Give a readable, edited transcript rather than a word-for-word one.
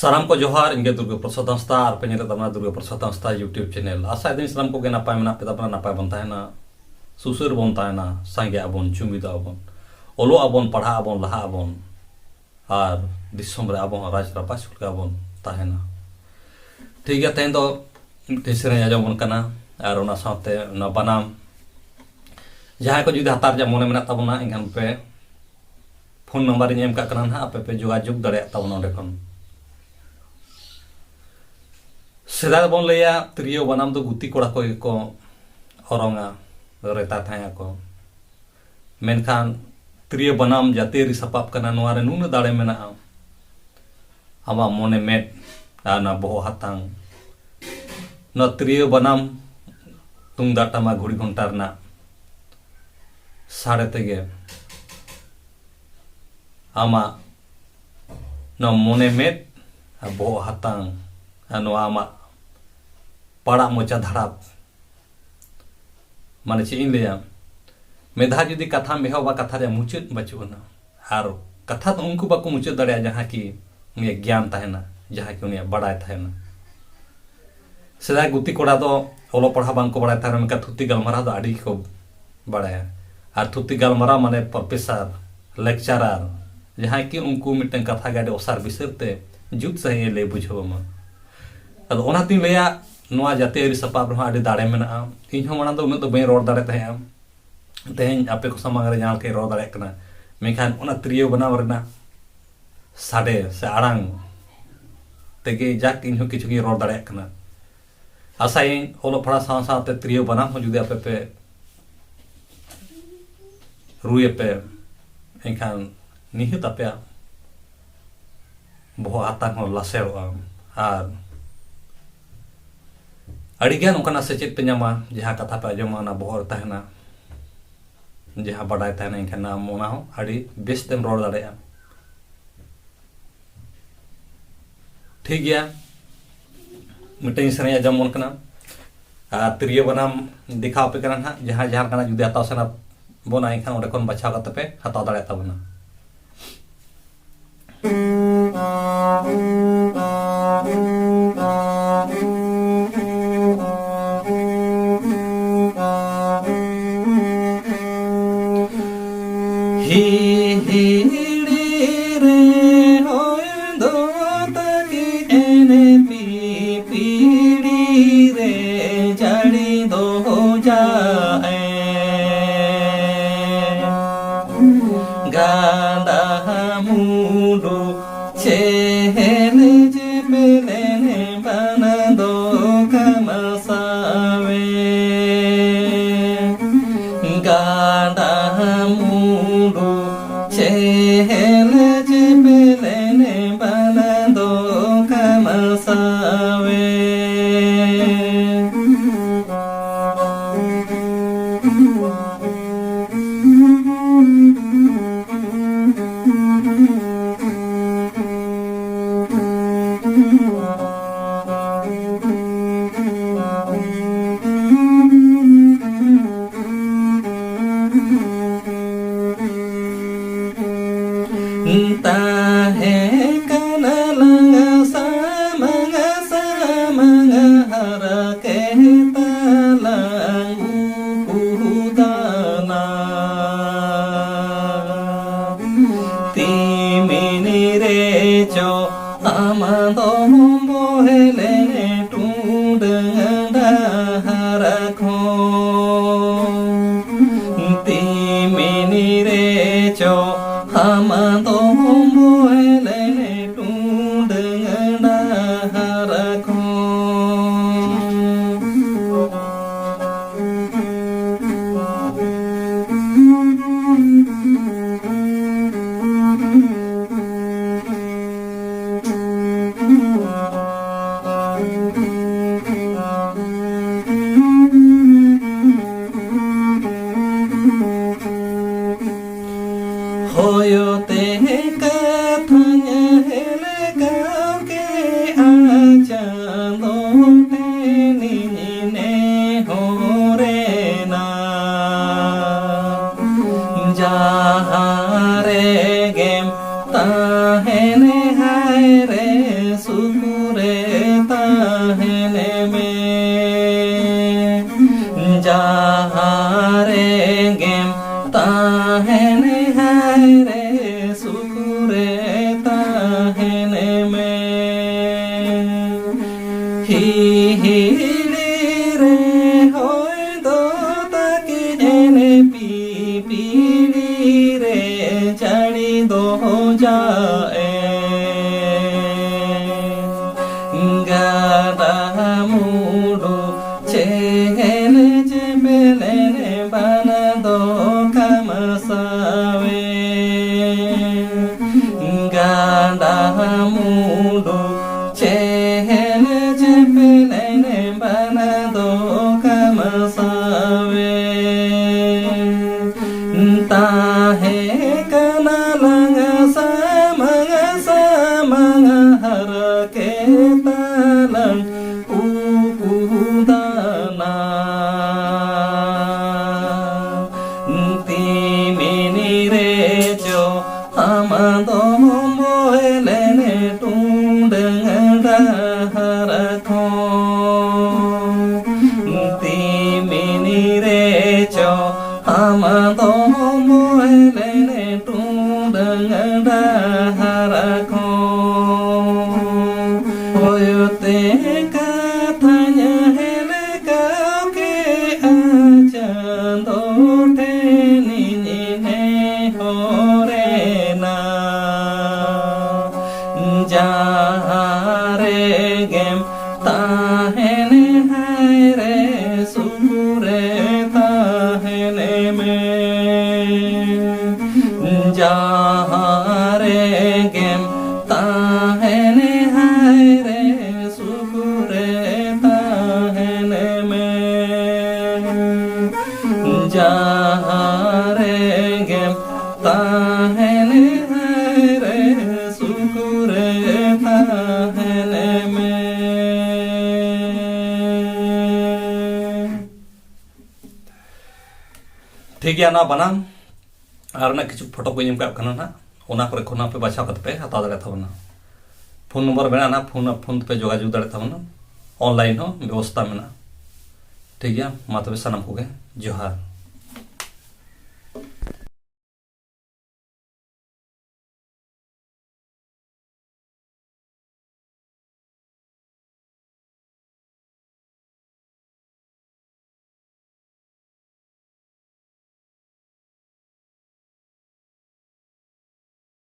साराम को जोहार इनके दुर्गा प्रसाद हंसदा और पे दुर्गा प्रसाद हंसदा यूट्यूब चैनल आशा दिन साराम को नपाय मेना पे नपाय बन तहना सुसुर बन तहना सांगे आबन चुमिदा आबन ओलो आबन पढ़ा आबन लहा आबन और दिसम रे आबन राज रापास के आबन तहना ठीक है तेन दो तेसरे आजमन कना और ओना साथे ओना बनाम जहां को जुदी हतार जा मने मेना तबना एंगान पे फोन नंबर एम का कना ना पे जोगाजोग दाड़े तबना ओंडे खन सेदा बन लिया त्रियो बनाम तो गुती कोड़ा को ओरंगा रेता थाया को मेनखान त्रियो बनाम जातेरी सपाप कना नोआरे नुन दाड़े मेना आमा मोने मेट आना बोहो हातांग न त्रियो बनाम तुंगदाग टामा घुड़ी घंटा रना साड़े तेगे आमा न मोने मेट बोहो हातांग नो आमा पड़ा मोचा धड़ाप माने चे इन लिया मेधा जुदी कथा मेहवा कथा रे मुचाद बचुना और कथा तो उनको बाको मुचाद दाड़े जहां की उनिया ज्ञान तहना जहां की उनिया बड़ाय तहना सेदा गुती कोड़ा तो ओलो पढ़ा बांग को बड़ाय तहना उनका थुत्ती गलमारा तो आड़ी को बड़ाया और थुत्ती गलमारा माने प्रोफेसर लेक्चरर जहां की उनको मिटन कथा गाडे ओसार बिसरते जुत सही ले बुझोमा अदो ओना तीन लेया नोआ जाते सपाब रहा आड़ी दाड़े मेना इन हो माना तो उन तो बई रोड दाड़े तहे तेहन आपे को समांग रे जान के रोड दाड़े कना मेखान ओना त्रियो बनाव रना साडे से आड़ांग तेगे जाक इन हो किछु की रोड दाड़े कना आसाई ओलो पढ़ा साव सावते त्रियो बनाव हो जुदी आपे पे रुए पे एखान निहित आपे बोहो हातांग हो लासेरोआ और अड़िगान उनका सेचेद पे नामा जहाँ कथा पे आजमा बोहर तहना जहाँ बड़ाय तहना इनखान मोना हो अड़ी बेस तेम रोड दाड़ेया ठीक गया मिटन सरे आजमन कना त्रियो बनाम दिखाव पे कना जहाँ जहाँ कना जुदी हताव सना बोना इनखान ओंडे खन बाछाव कते पे हताव दाड़े ताबना जहाँ रे गेम ताहेने हाय रे सु mudu chehene chepelene banado kamasave tahe kanalanga samanga harake talang ukudana timini rejo amado moelene tundanga harakho timini rejo amado moelene tundanga harakho oyote katanya hele kauke achando teni ne horena jahare gem tahene haire sure tahene me jahare gem tahene haire sure tahene me jahare gem tahene haire sure tahene me ठीक है ना बनाम और ना किछु photo को M करना ना ओना करे खोना पे बाछा कत पे हता दरे थबना फोन नंबर बेना ना फोन पे जोगाजोग दरे थबना ऑनलाइन हो व्यवस्था में ना ठीक है मातबे सनम को जोहार।